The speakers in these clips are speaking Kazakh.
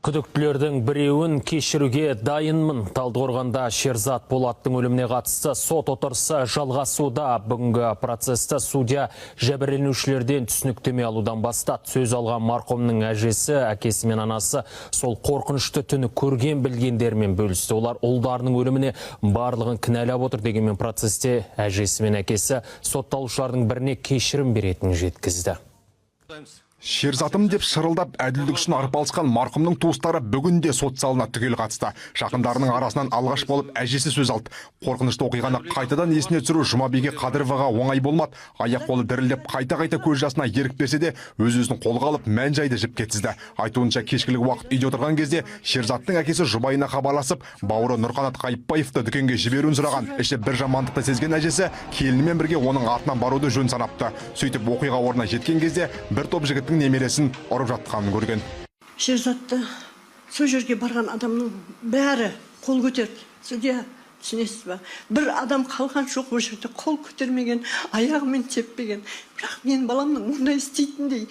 Күдіктілердің біреуін кешіруге дайынмын. Талдықорғанда Шерзат Болаттың өліміне қатысты сот отырысы жалғасуда. Бүгінгі процесті судья жәбірленушілерден түсініктеме алудан бастады. Сөз алған марқұмның әжесі, әкесі мен анасы сол қорқынышты түні көрген білгендермен бөлісті. Олар ұлдарының өліміне барлығын кінәлап отыр дегенмен процесте әжесі мен әкесі сотталушылардың біріне кешірім беретінін жеткізді. Шерзатым деп шырылдап әділдік үшін арпалысқан марқұмның туыстары бүгінде сот залына түгел қатысты. Жақындарының арасынан алғаш болып әжесі сөз алды. Қорқынышты оқиғаны қайтадан есіне түсіру Жұмабике Қадыроваға оңай болмады. Аяқ қолы дірілдеп қайта-қайта көз жасына ерік берсе де, өз-өзін қолға алып мән-жайды жіп кетсізді. Айтуынша кешкілік уақыт үйде отырған кезде Шерзаттың әкесі жұбайына хабарласып, бауыры Нұрқанат Қайыпбаевты дүкенге жіберуін сұраған. Іші бір жамандықты сезген әжесі келінімен бірге оның артынан баруды жөн санапты. Сөйтіп оқиға орнына жеткен кезде бір топ жігіттің немересін ұрып жатқанын көрген. Шерзатты сол жерге барған адамның бәрі қол көтерді. Судья, түсінесіз ба? Бір адам қалған жоқ, ол жерде қол көтермеген, аяғымен теппеген. Бірақ мен баламның мұндай істейтіндей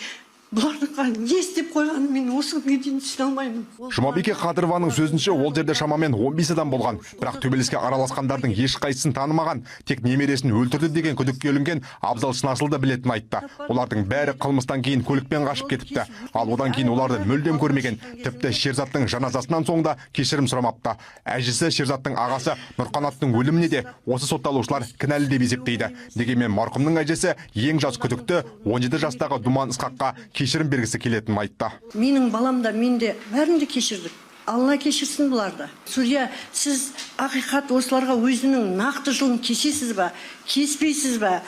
бұлардың не істеп қойғанын мен осы күнге дейін түсіне алмаймын. Жұмабике Қадырованың сөзінше ол жерде шамамен 15 адам болған. Бірақ төбелеске араласқандардың ешқайсысын танымаған, тек немересін өлтірді деген күдікке ілінген Абзал Шынасылды білетін айтты. Олардың бәрі қылмыстан кейін көлікпен қашып кетіпті. Ал одан кейін оларды мүлдем көрмеген. Тіпті Шерзаттың жаназасынан соң да кешірім сұрамапты. Әжесі Шерзаттың ағасы Нұрқанаттың өліміне де осы сотталушылар кінәлі деп есептейді. Дегенмен марқұмның әжесі ең жас күдікті 17 жастағы Думан Ысқаққа кешірім бергісі келетінін айтты. Менің баламда, мен де бәрін де кешірдік. Алла кешірсін бұларды. Судья, сіз ақиқат осыларға өзінің нақты жылын кесесіз ба, кеспейсіз ба,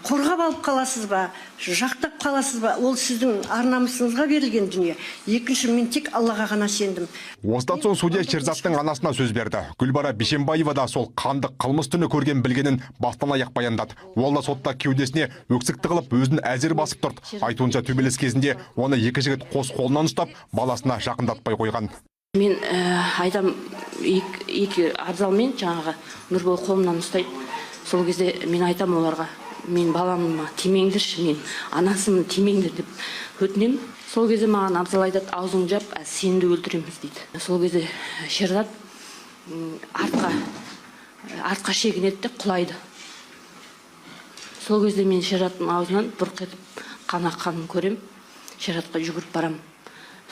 қорғап алып қаласыз ба, жақтап қаласыз ба, ол сіздің ар-намысыңызға берілген дүние. Екінші, мен тек Аллаға ғана сендім. Осыдан соң судья Шерзаттың анасына сөз берді. Гүлбара Бишембаева да сол қанды қылмыс түні көрген білгенін бастан аяқ баяндады. Ол да сотта кеудесіне өксікті қылып өзін әзер басып тұрды. Айтуынша төбелес кезінде оны екі жігіт қос қолынан ұстап, баласына жақындатпай қойған. Мен айтам, екі Абзалмен жаңағы Нұрбол қолымнан ұстайды. Сол кезде мен айтам оларға, мен баламыма тимеңдірші, мен анасымын тимеңдір деп өтінем. Сол кезде маған Абзал айтады, аузың жап, сені де өлтіреміз дейді. Сол кезде Шерзат артқа шегінеді де құлайды. Сол кезде мен Шерзаттың аузынан бұрқ етіп қан аққанын көрем. Шерзатқа жүгіріп барам.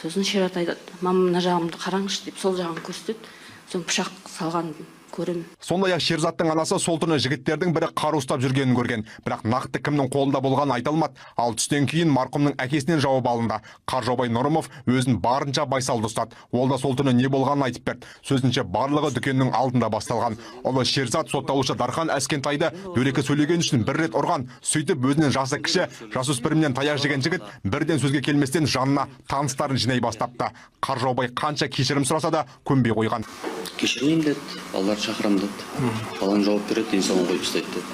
Сосын Шерзат айтады, мама мына жағымды қараңызшы деп сол жағын көрсетеді. Соң пышақ салған көрем. Сондай-ақ Шерзаттың анасы сол түні жігіттердің бірі қару ұстап жүргенін көрген. Бірақ нақты кімнің қолында болғаны айтылмады. Ал түстен кейін марқұмның әкесінен жауап алынды. Қаржаубай Нұрымов өзін барынша байсалды ұстады. Ол да сол түні не болғанын айтып берді. Сөзінше барлығы дүкеннің алдында басталған. Ұлы Шерзат сотталушы Дархан Әскентайды дөрекі сөйлеген үшін бір рет ұрған. Сөйтіп өзінен жасы кіші, жасөспірімнен таяқ жеген жігіт бірден сөзге келместен жанына таныстарын жинай бастапты. Қаржаубай қанша кешірім сұраса да көнбей қойған. Кешірмеймін деді, балалар шақырам деді. Балаң жауап береді, денсаулығын қойып тастайды деді.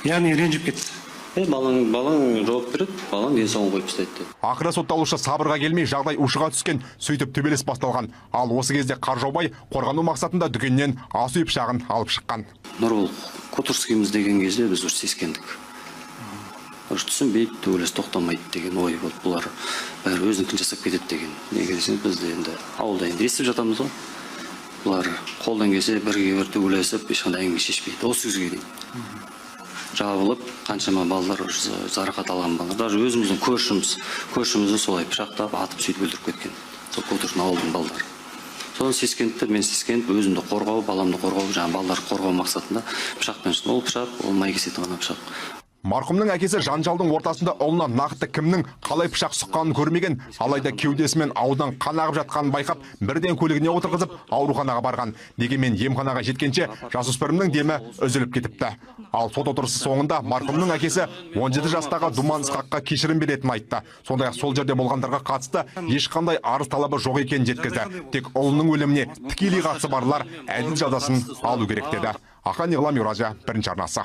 Яғни ренжіп кетті. Балаң жауап береді, балаң денсаулығын қойып тастайды деді. Ақыры сотталушы сабырға келмей жағдай ушыға түскен, сөйтіп төбелес басталған. Ал осы кезде Қаржаубай қорғану мақсатында дүкеннен ас үй пышағын алып шыққан. Нұрбол, Котурскийміз деген кезде біз сескендік. Түсінбейді, төбелес тоқтамайды деген ой болды. Бұлар бәрі өзінікін жасап кетеді деген. Неге десеңіз, біз де енді ауылда енді естіп жатамыз ғой. Бұлар қолдан келсе бірге төбелесіп, ешқандай әңгіме шешпейді. Осы күзге дейін. Жабылып, қаншама балалар жарақат алған балалар. Даже өзіміздің көршімізді солай пышақтап, атып сөйтіп өлтіріп кеткен. Сол Котурскийдің ауылдың балалары. Содан сескенді, мен сескеніп, өзімді қорғау, баламды қорғау, жаңағы балаларды қорғау мақсатында пышақпен шын. Ол пышақ, ол май кесетін ғана пышақ. Марқұмның әкесі жанжалдың ортасында ұлына нақты кімнің қалай пышақ сұққанын көрмеген, алайда кеудесімен аудан қан ағып жатқанын байқап, бірден көлігіне отырғызып ауруханаға барған. Дегенмен емханаға жеткенше жасөспірімнің демі үзіліп кетіпті. Ал сот отырысы соңында марқұмның әкесі 17 жастағы Думан Ысқаққа кешірім беретінін айтты. Сондай-ақ сол жерде болғандарға қатысты ешқандай арыз талабы жоқ екенін жеткізді. Тек ұлының өліміне тікелей қатысы барлар әділ жазасын алу керек деді. Ақан Еғлам, Еуразия, бірінші арнасы.